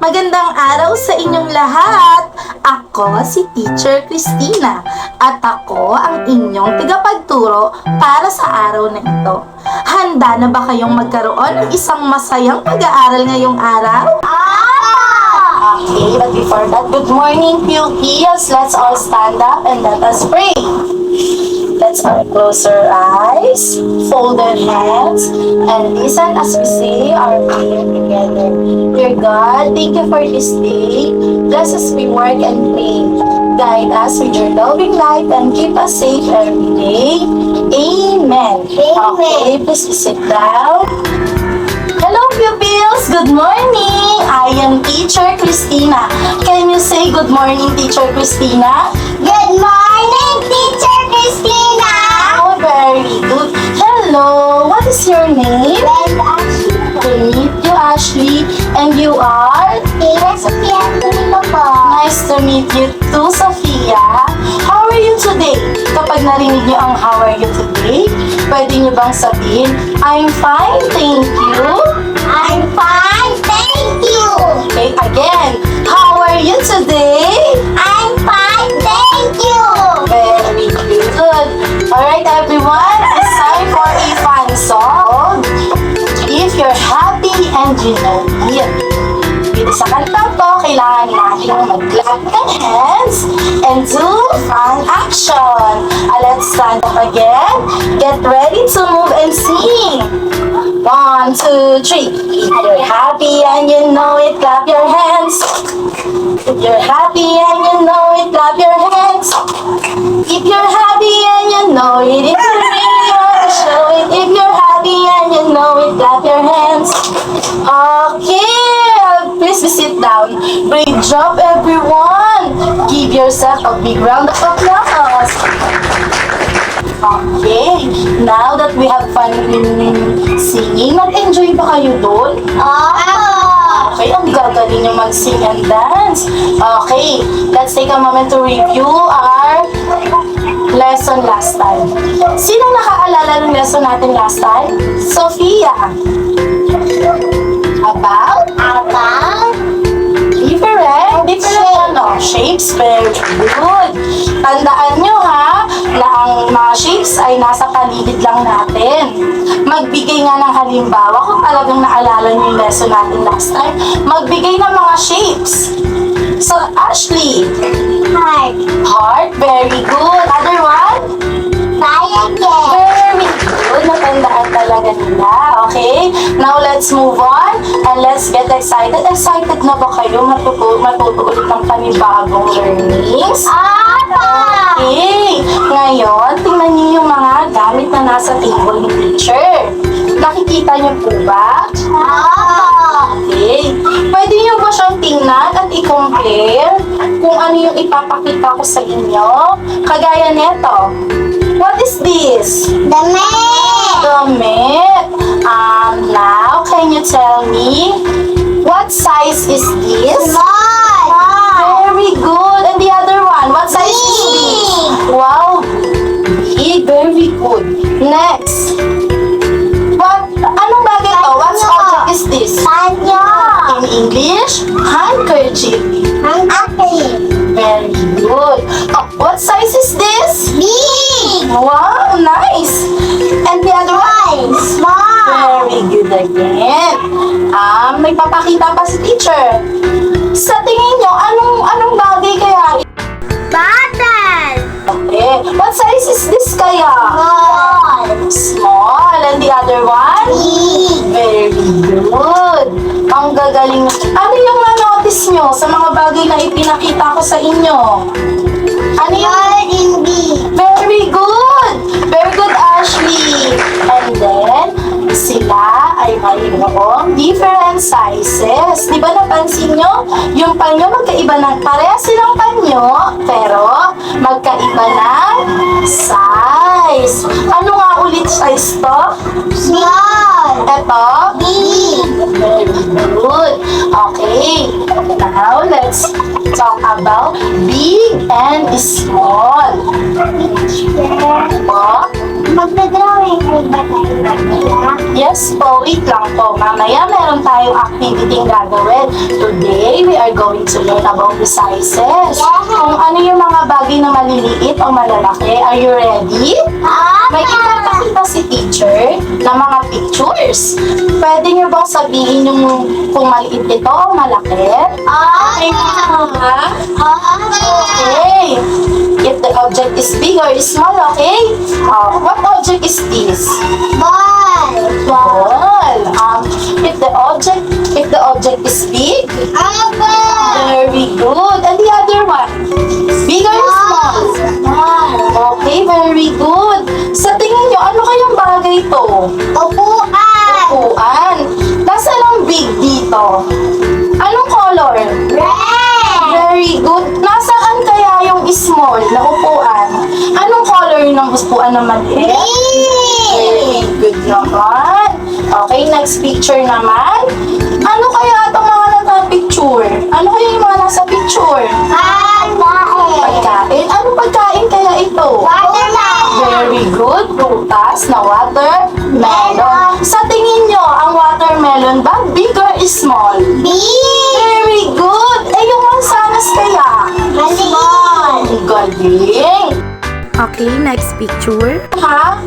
Magandang araw sa inyong lahat! Ako si Teacher Christina at ako ang inyong tagapagturo para sa araw na ito. Handa na ba kayong magkaroon ng isang masayang pag-aaral ngayong araw? Okay, but before that, good morning, pupils! Let's all stand up and let us pray. Let's all close our eyes, fold our hands, and listen as we say our prayer together. Dear God, thank you for this day. Bless us we work and play. Guide us with your loving light and keep us safe every day. Amen. Okay, please sit down. Hello pupils! Good morning! I am Teacher Christina. Can you say good morning, Teacher Christina? Good morning, Teacher Christina! Oh, very good. Hello, what is your name? And Ashley. Great, you Ashley. And you are? Tina Sofia Antonino po. Nice to meet you too, Sophia. How are you today? Kapag narinig niyo ang how are you today, pwede niyo bang sabihin, I'm fine, thank you? I'm fine, thank you! Okay, again, how are you today? I'm fine, thank you! Very good. Alright everyone, it's time for a fun song. If you're happy and you know it. Dito sa kantang to, kailangan natin mag-clap ng hands and do fun action. Let's stand up again. Get ready to move and sing. 1, 2, 3. If you're happy and you know it, clap your hands. If you're happy and you know it, clap your hands. If you're happy and you know it, if you really want to show it. If you're happy and you know it, clap your hands. Okay, please sit down. Great job, everyone. Give yourself a big round of applause. Okay, now that we have fun in singing, nag-enjoy ba kayo doon? Okay, ang gagaling nyo mag-sing and dance. Okay, let's take a moment to review our lesson last time. Sinong nakaalala ng lesson natin last time? Sophia. About different shapes. Very good. Tandaan nyo ha, na ang mga shapes ay nasa paligid lang natin. Magbigay nga ng halimbawa kung talagang naalala nyo yung lesson natin last time. Magbigay ng mga shapes. So, Ashley. Heart. Heart. Very good. Other one? Triangle. Very good. Natandaan talaga nila. Okay? Now, let's move on and let's get excited. Excited na ba kayo matutuulit ng panibagong learnings? Okay. Ngayon, tingnan niyo yung mga gamit na nasa table ni teacher. Nakikita niyo po ba? Okay. Pwede niyo ba siyang tingnan at i-compare kung ano yung ipapakita ko sa inyo? Kagaya neto. What is this? Damit. Damit. Now, can you tell me what size is this? Small. Very good. And the other one, what size is this? Wow. Big. Very good. Next. Anong bagay to? What object is this? Panyo. In English, handkerchief. Handkerchief. Very good. Oh, what size is this? Big. Wow, nice. And the other one? Small. Very good again. May papakita pa si teacher. Sa tingin nyo, anong bagay kaya? Bottle. Okay. What size is this kaya? Small. Small. And the other one? Big. Very good. Ang gagaling. Ano yung na-notice nyo sa mga bagay na ipinakita ko sa inyo? Ano yung... Small and big. Very good! Very good, Ashley! And then, sila ay mayroong different sizes. Di ba napansin nyo? Yung panyo magkaiba ng... Pareha silang panyo, pero magkaiba ng size. Ano nga ulit size to? Small. Ito? Big. Very good. Okay. Now, let's talk about big and small. Po? Magdadrawing ko ba tayo mamaya? Yes po, wait lang po. Mamaya meron tayong activity gagawin. Today, we are going to learn about the sizes. Kung ano yung mga bagay na maliliit o malalaki. Are you ready? May ipapakita si teacher ng mga pictures. Pwede niyo bang sabihin yung kung maliit ito o malaki? Okay ba? Okay. If the object is big or small, okay? What object is this? Ball! Ball. If the object is big, Apple! very good. And the other one? Big or small? Okay, very good. Sa tingin nyo, ano kayang bagay to? Upuan! Upuan. Nasaan ang big dito? Anong color? Red! Very good. Nasaan kaya yung small na upuan? Anong color ng upuan na maliit? Very Green! good naman. Okay, next picture naman. Ano kaya itong mga nasa picture? Ano kaya yung mga nasa picture? Pagkain. Anong pagkain kaya ito? Watermelon! Very good. Prutas na watermelon. Sa tingin nyo, ang watermelon ba big or small? Big! Very good. Eh, yung mansanas kaya? Maliit! Ang galing. Okay, next picture. Ha?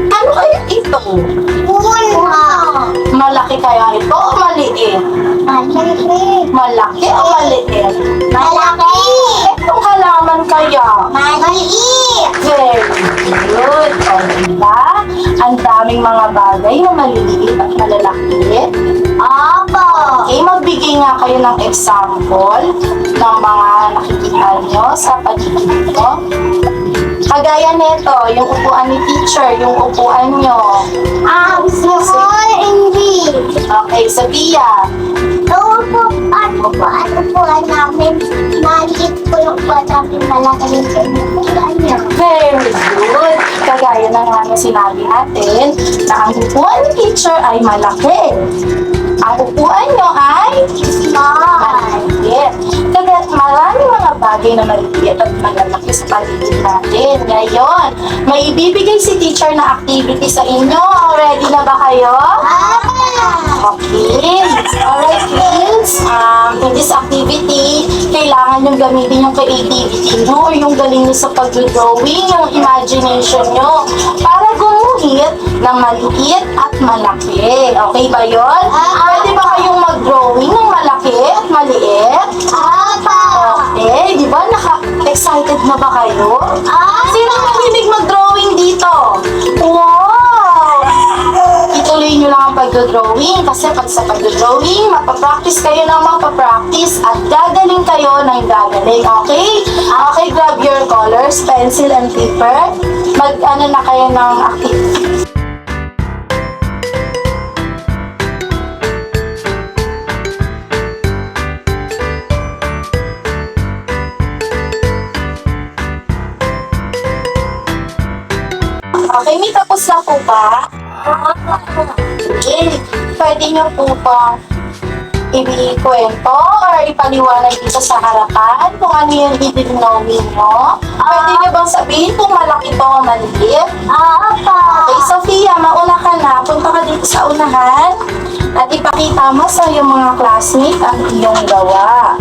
Ano kaya ito? Puno! Malaki kaya ito o maliit? Maliit! Malaki o maliit? Malaki! Itong halaman kaya? Maliit! Very good. O, diba? Ang daming mga bagay na maliliit at malalaki. Opo! Okay, magbigay nga kayo ng example ng mga nakikita nyo sa paligid mo. Kagaya nito, yung upuan ni teacher, yung upuan nyo. Small and big! Okay, Sophia. Upuan namin. Maliit po yung upuan namin. Malaki yung upuan niyo. Very good. Kagaya na nga na sinabi natin na ang upuan ni teacher ay malaki. Ang upuan nyo ay Small! maliit. Kaya maraming mga bagay na maliit at malalaki sa paligid natin. Ngayon, may ibibigay si teacher na activity sa inyo. Ready na ba kayo? Okay. Alright, kids. In this activity, kailangan yung gamitin yung creativity nyo or yung galing nyo sa pag-drawing, yung imagination nyo para gumuhit ng maliit at malaki. Okay ba yun? Pwede ba kayong mag-drawing ng malaki at maliit? Okay, di ba? Excited na ba kayo? Sino mahilig mag-drawing dito? Wow! Ituloy nyo lang ang pag-drawing kasi pag sa pag-drawing, mapapractice kayo ng mapapractice at gagaling kayo ng gagaling. Okay? Okay, grab your colors, pencil and paper. Mag-ano na kayo ng activity. Okay, may tapos na po ba? Okay. Pwede niyo po ba ikwento or ipaliwanag dito sa harapan kung ano yung hidden knowing mo? Pwede niyo bang sabihin kung malaki to o maliit? Okay, Sophia, mauna ka na. Punta ka dito sa unahan at ipakita mo sa iyong mga classmates ang iyong gawa.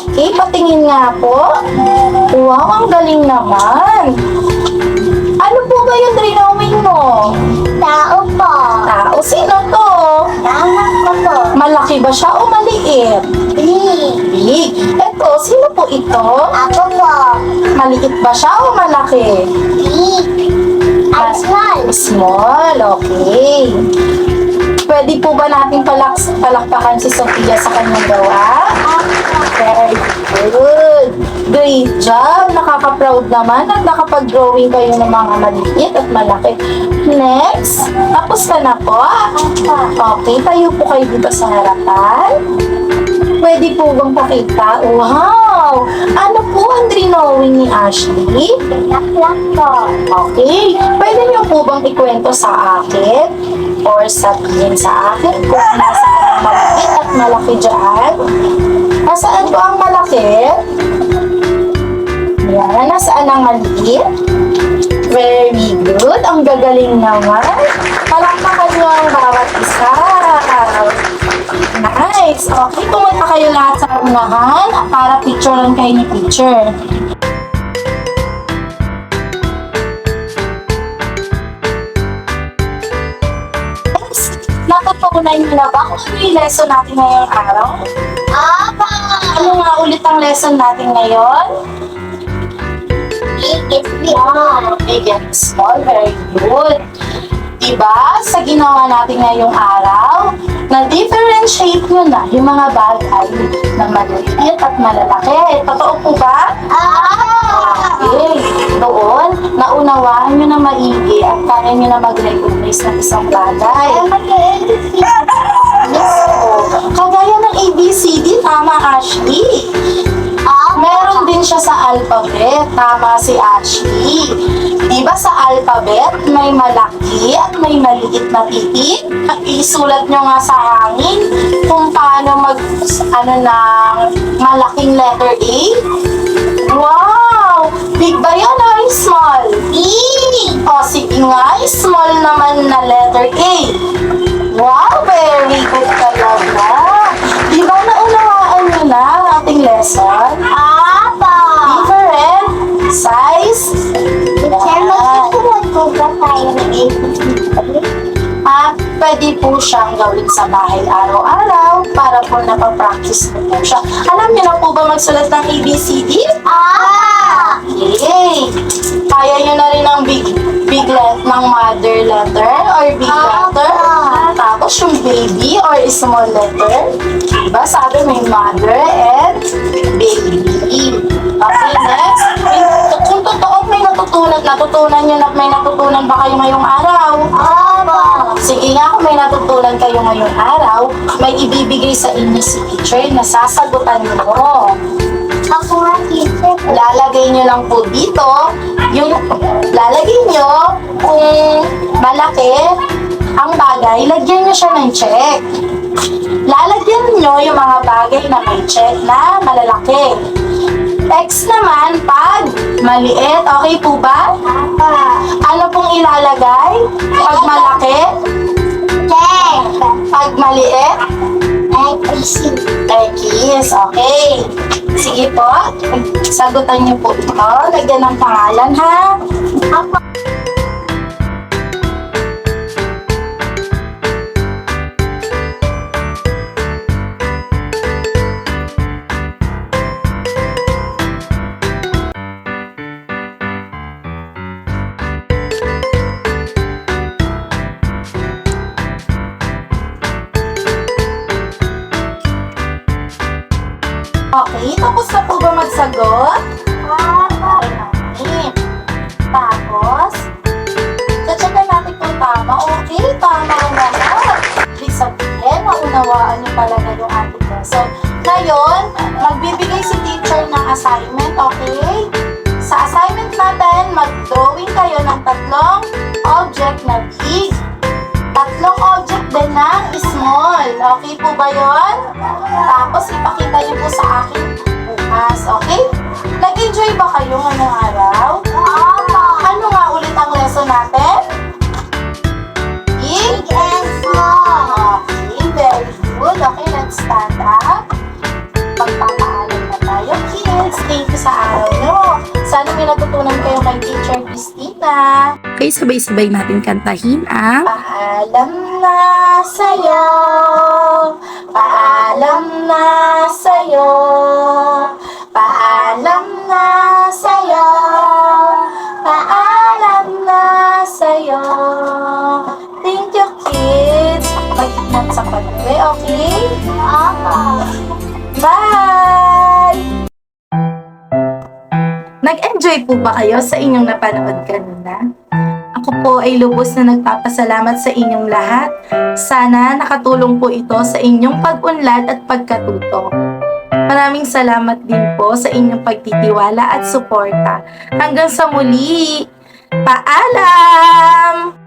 Okay, patingin nga po. Wow, ang galing naman. Ano po ba yung drawing mo? Tao po. Tao, sino to? Anak ko po. Malaki ba siya o maliit? Big. Big. Eto, sino po ito? Ako po. Maliit ba siya o malaki? Big. At small. Small, okay. Pwede po ba natin palakpakan si Sophia sa kanyang gawa? Very good. Great job. Nakaka-proud naman at nakapag-drawing kayo ng mga maliit at malaki. Next. Tapos ka na po. Okay, tayo po kayo dito sa harapan. Pwede po bang pakita? Wow! Ano po ang drawing ni Ashley? Laklak po. Okay. Pwede niyo po bang ikwento sa akin? Or sabihin sa akin kung nasaan ang maliit at malaki dyan? Nasaan po ang malaki? Yan. Nasaan ang maliit? Very good. Ang gagaling naman. Palakpakan nyo ang bawat isa. Nice. Okay, pumunta kayo lahat sa unahan para picture lang kayo ni teacher. Natutunan niyo na ba kung ano yung lesson natin ngayong araw? Apa! Ano nga ulit ang lesson natin ngayon? Big is beyond. Big and small, very good. Diba, sa ginawa natin ngayong araw, na-differentiate nyo na yung mga bagay na maliit at malalaki. Totoo po ba? Okay. Doon, naunawaan nyo na maigi at kaya nyo na mag-recognize ng isang bagay. Yes po. Kagaya ng ABCD, tama Ashley. Meron din siya sa alphabet, tama si Ashley. Di ba sa alphabet, may malaki at may maliit na titik? Isulat nyo nga sa hangin kung paano ng malaking letter A. Wow! Big ba yan o small? Big! O sige nga, small naman na letter A. Wow, very good talaga. Di ba naunawaan nyo na ang ating lesson? Different size. Pwede po siyang gawin sa bahay araw-araw para po napapractice po siya. Alam niyo na po ba magsulat ng ABCD? Yay! Kaya niyo na rin ang big letter ng mother letter or big letter. Tapos yung baby or small letter. Diba? Sabi may mother and baby. Okay, next. Kung totoo may natutunan niyo na may natutunan ba kayo ngayong araw? Sige nga, kung may natutunan kayo ngayong araw, may ibibigay sa inyo si teacher na sasagutan mo. Lalagay nyo lang po dito, lalagay nyo kung malaki ang bagay, lagyan nyo siya ng check. Lalagyan nyo yung mga bagay na may check na malalaki. X naman pag maliit, okay po ba? Ano pong ilalagay? Pag malaki? Pag maliit? X, okay. Sige po, sagutan niyo po ito. Lagyan ng pangalan ha. Okay, tapos na po ba magsagot? Okay. Tapos, check natin kung tama. Okay, tama naman. Ibig sabihin, maunawaan niyo talaga yung ating lesson. Ngayon, magbibigay si teacher ng assignment, okay? Sa assignment natin, mag-drawing kayo ng tatlong object na big. Tatlong object din ng small. Okay po ba yun? Tapos ipakita niyo po sa akin bukas. Okay? Nag-enjoy ba kayo ngayong araw? Ano nga ulit ang lesson natin? Big and small. Okay, very good. Okay, let's stand up. Magpapaalam na tayo, kids. Thank you sa araw nyo. Sana may natutunan kayo kay Teacher Christina. Okay, sabay-sabay natin kantahin ang Paalam na sa'yo, paalam na sa'yo, paalam na sa'yo, paalam na sa'yo. Thank you, kids. Mag-ingat sa pag-uwi, okay? Bye! Nag-enjoy po ba kayo sa inyong napanood kanina? Ako po ay lubos na nagpapasalamat sa inyong lahat. Sana nakatulong po ito sa inyong pag-unlad at pagkatuto. Maraming salamat din po sa inyong pagtitiwala at suporta. Hanggang sa muli, paalam!